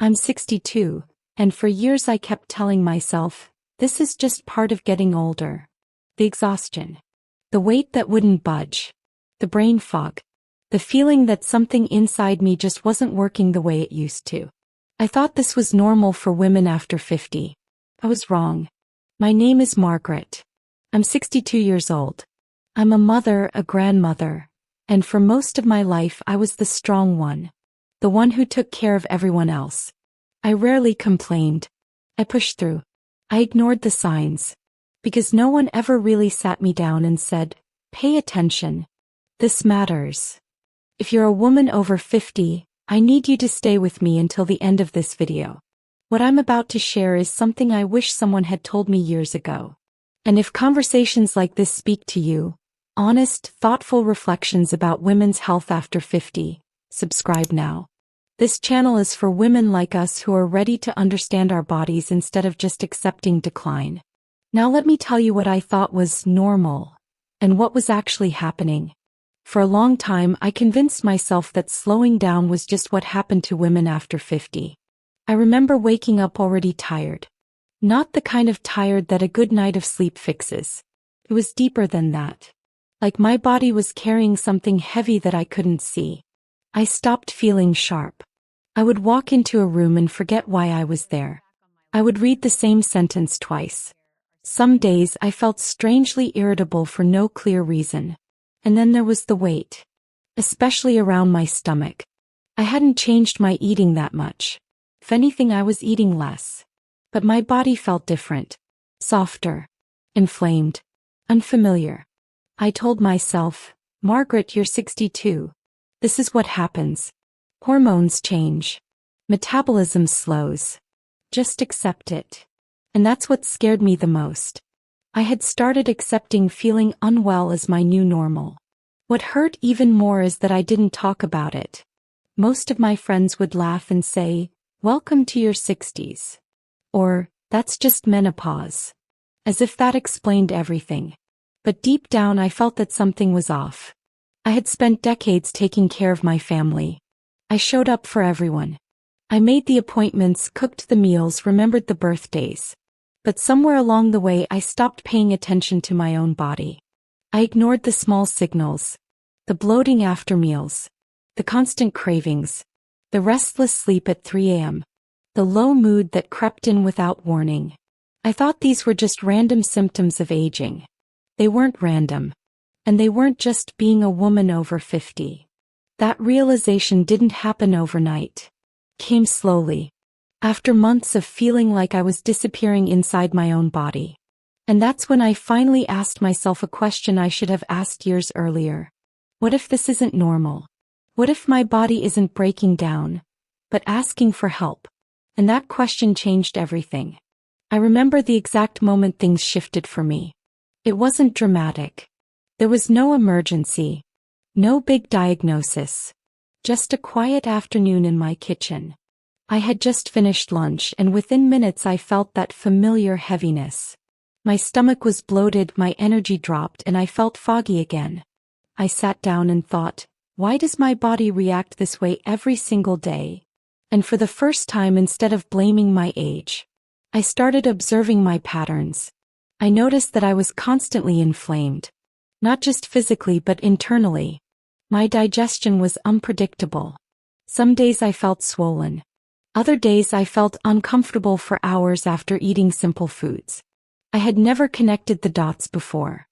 I'm 62, and for years I kept telling myself, this is just part of getting older. The exhaustion. The weight that wouldn't budge. The brain fog. The feeling that something inside me just wasn't working the way it used to. I thought this was normal for women after 50. I was wrong. My name is Margaret. I'm 62 years old. I'm a mother, a grandmother, and for most of my life I was the strong one. The one who took care of everyone else. I rarely complained. I pushed through. I ignored the signs. Because no one ever really sat me down and said, pay attention. This matters. If you're a woman over 50, I need you to stay with me until the end of this video. What I'm about to share is something I wish someone had told me years ago. And if conversations like this speak to you, honest, thoughtful reflections about women's health after 50, subscribe now. This channel is for women like us who are ready to understand our bodies instead of just accepting decline. Now let me tell you what I thought was normal, and what was actually happening. For a long time I convinced myself that slowing down was just what happened to women after 50. I remember waking up already tired. Not the kind of tired that a good night of sleep fixes. It was deeper than that. Like my body was carrying something heavy that I couldn't see. I stopped feeling sharp. I would walk into a room and forget why I was there. I would read the same sentence twice. Some days I felt strangely irritable for no clear reason. And then there was the weight. Especially around my stomach. I hadn't changed my eating that much. If anything, I was eating less. But my body felt different. Softer. Inflamed. Unfamiliar. I told myself, Margaret, you're 62. This is what happens. Hormones change. Metabolism slows. Just accept it. And that's what scared me the most. I had started accepting feeling unwell as my new normal. What hurt even more is that I didn't talk about it. Most of my friends would laugh and say, welcome to your 60s. Or, that's just menopause. As if that explained everything. But deep down I felt that something was off. I had spent decades taking care of my family. I showed up for everyone. I made the appointments, cooked the meals, remembered the birthdays. But somewhere along the way I stopped paying attention to my own body. I ignored the small signals. The bloating after meals. The constant cravings. The restless sleep at 3 a.m. The low mood that crept in without warning. I thought these were just random symptoms of aging. They weren't random. And they weren't just being a woman over 50. That realization didn't happen overnight. Came slowly. After months of feeling like I was disappearing inside my own body. And that's when I finally asked myself a question I should have asked years earlier. What if this isn't normal? What if my body isn't breaking down, but asking for help? And that question changed everything. I remember the exact moment things shifted for me. It wasn't dramatic. There was no emergency. No big diagnosis. Just a quiet afternoon in my kitchen. I had just finished lunch and within minutes I felt that familiar heaviness. My stomach was bloated, my energy dropped, and I felt foggy again. I sat down and thought, why does my body react this way every single day? And for the first time, instead of blaming my age, I started observing my patterns. I noticed that I was constantly inflamed. Not just physically but internally. My digestion was unpredictable. Some days I felt swollen. Other days I felt uncomfortable for hours after eating simple foods. I had never connected the dots before.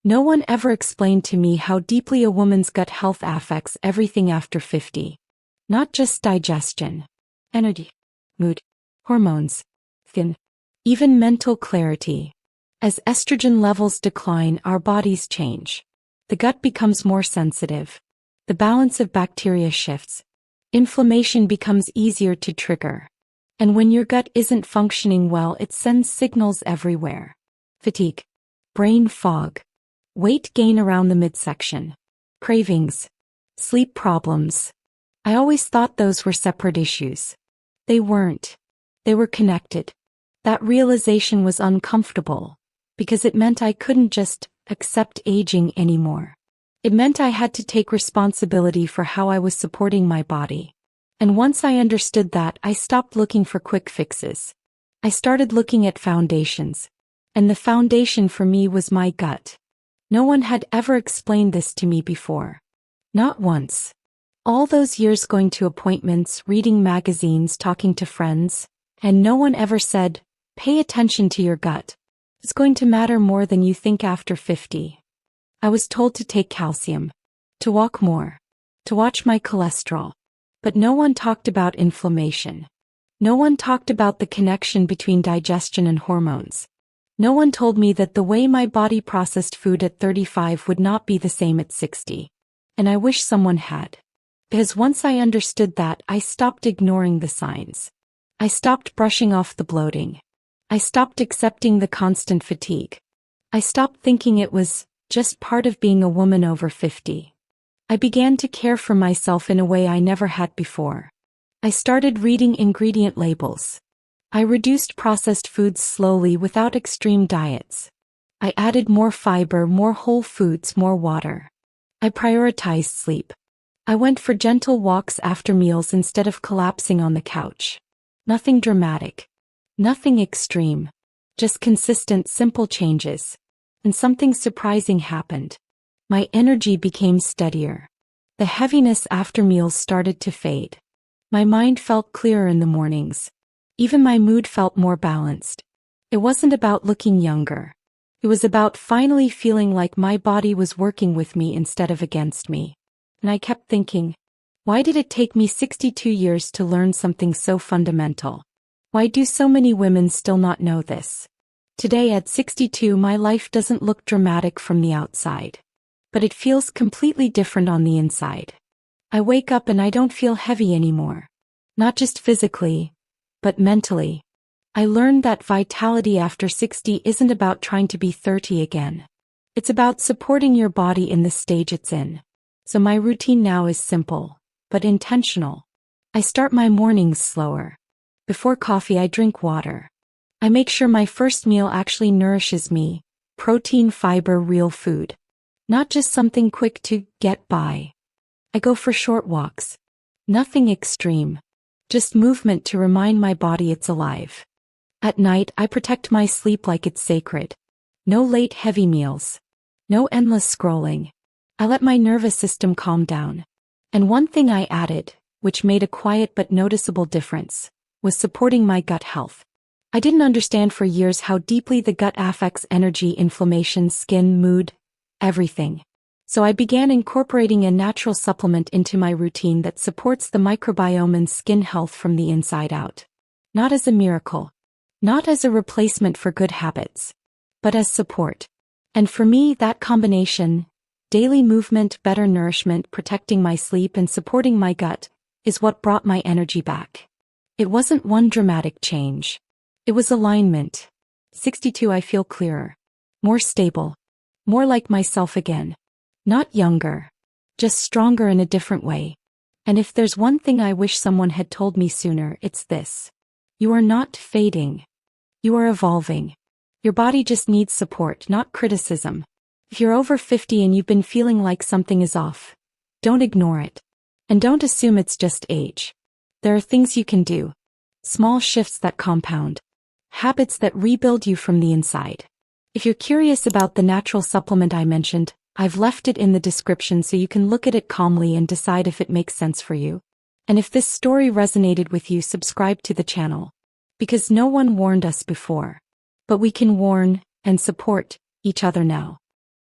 No one ever explained to me how deeply a woman's gut health affects everything after 50. Not just digestion. Energy. Mood. Hormones. Skin. Even mental clarity. As estrogen levels decline, our bodies change. The gut becomes more sensitive. The balance of bacteria shifts. Inflammation becomes easier to trigger. And when your gut isn't functioning well, it sends signals everywhere. Fatigue. Brain fog. Weight gain around the midsection. Cravings. Sleep problems. I always thought those were separate issues. They weren't. They were connected. That realization was uncomfortable. Because it meant I couldn't just accept aging anymore. It meant I had to take responsibility for how I was supporting my body. And once I understood that, I stopped looking for quick fixes. I started looking at foundations. And the foundation for me was my gut. No one had ever explained this to me before. Not once. All those years going to appointments, reading magazines, talking to friends, and no one ever said, pay attention to your gut. It's going to matter more than you think after 50. I was told to take calcium, to walk more, to watch my cholesterol. But no one talked about inflammation. No one talked about the connection between digestion and hormones. No one told me that the way my body processed food at 35 would not be the same at 60. And I wish someone had. Because once I understood that, I stopped ignoring the signs. I stopped brushing off the bloating. I stopped accepting the constant fatigue. I stopped thinking it was just part of being a woman over 50. I began to care for myself in a way I never had before. I started reading ingredient labels. I reduced processed foods slowly without extreme diets. I added more fiber, more whole foods, more water. I prioritized sleep. I went for gentle walks after meals instead of collapsing on the couch. Nothing dramatic. Nothing extreme. Just consistent, simple changes. And something surprising happened. My energy became steadier. The heaviness after meals started to fade. My mind felt clearer in the mornings. Even my mood felt more balanced. It wasn't about looking younger. It was about finally feeling like my body was working with me instead of against me. And I kept thinking, why did it take me 62 years to learn something so fundamental? Why do so many women still not know this? Today at 62, my life doesn't look dramatic from the outside. But it feels completely different on the inside. I wake up and I don't feel heavy anymore. Not just physically, but mentally. I learned that vitality after 60 isn't about trying to be 30 again. It's about supporting your body in the stage it's in. So my routine now is simple, but intentional. I start my mornings slower. Before coffee, I drink water. I make sure my first meal actually nourishes me. Protein, fiber, real food. Not just something quick to get by. I go for short walks. Nothing extreme. Just movement to remind my body it's alive. At night, I protect my sleep like it's sacred. No late heavy meals. No endless scrolling. I let my nervous system calm down. And one thing I added, which made a quiet but noticeable difference, was supporting my gut health. I didn't understand for years how deeply the gut affects energy, inflammation, skin, mood, everything. So I began incorporating a natural supplement into my routine that supports the microbiome and skin health from the inside out. Not as a miracle. Not as a replacement for good habits. But as support. And for me, that combination, daily movement, better nourishment, protecting my sleep and supporting my gut, is what brought my energy back. It wasn't one dramatic change. It was alignment. 62, I feel clearer. More stable. More like myself again. Not younger. Just stronger in a different way. And if there's one thing I wish someone had told me sooner, it's this. You are not fading. You are evolving. Your body just needs support, not criticism. If you're over 50 and you've been feeling like something is off, don't ignore it. And don't assume it's just age. There are things you can do. Small shifts that compound. Habits that rebuild you from the inside. If you're curious about the natural supplement I mentioned, I've left it in the description so you can look at it calmly and decide if it makes sense for you. And if this story resonated with you, subscribe to the channel. Because no one warned us before. But we can warn and support each other now.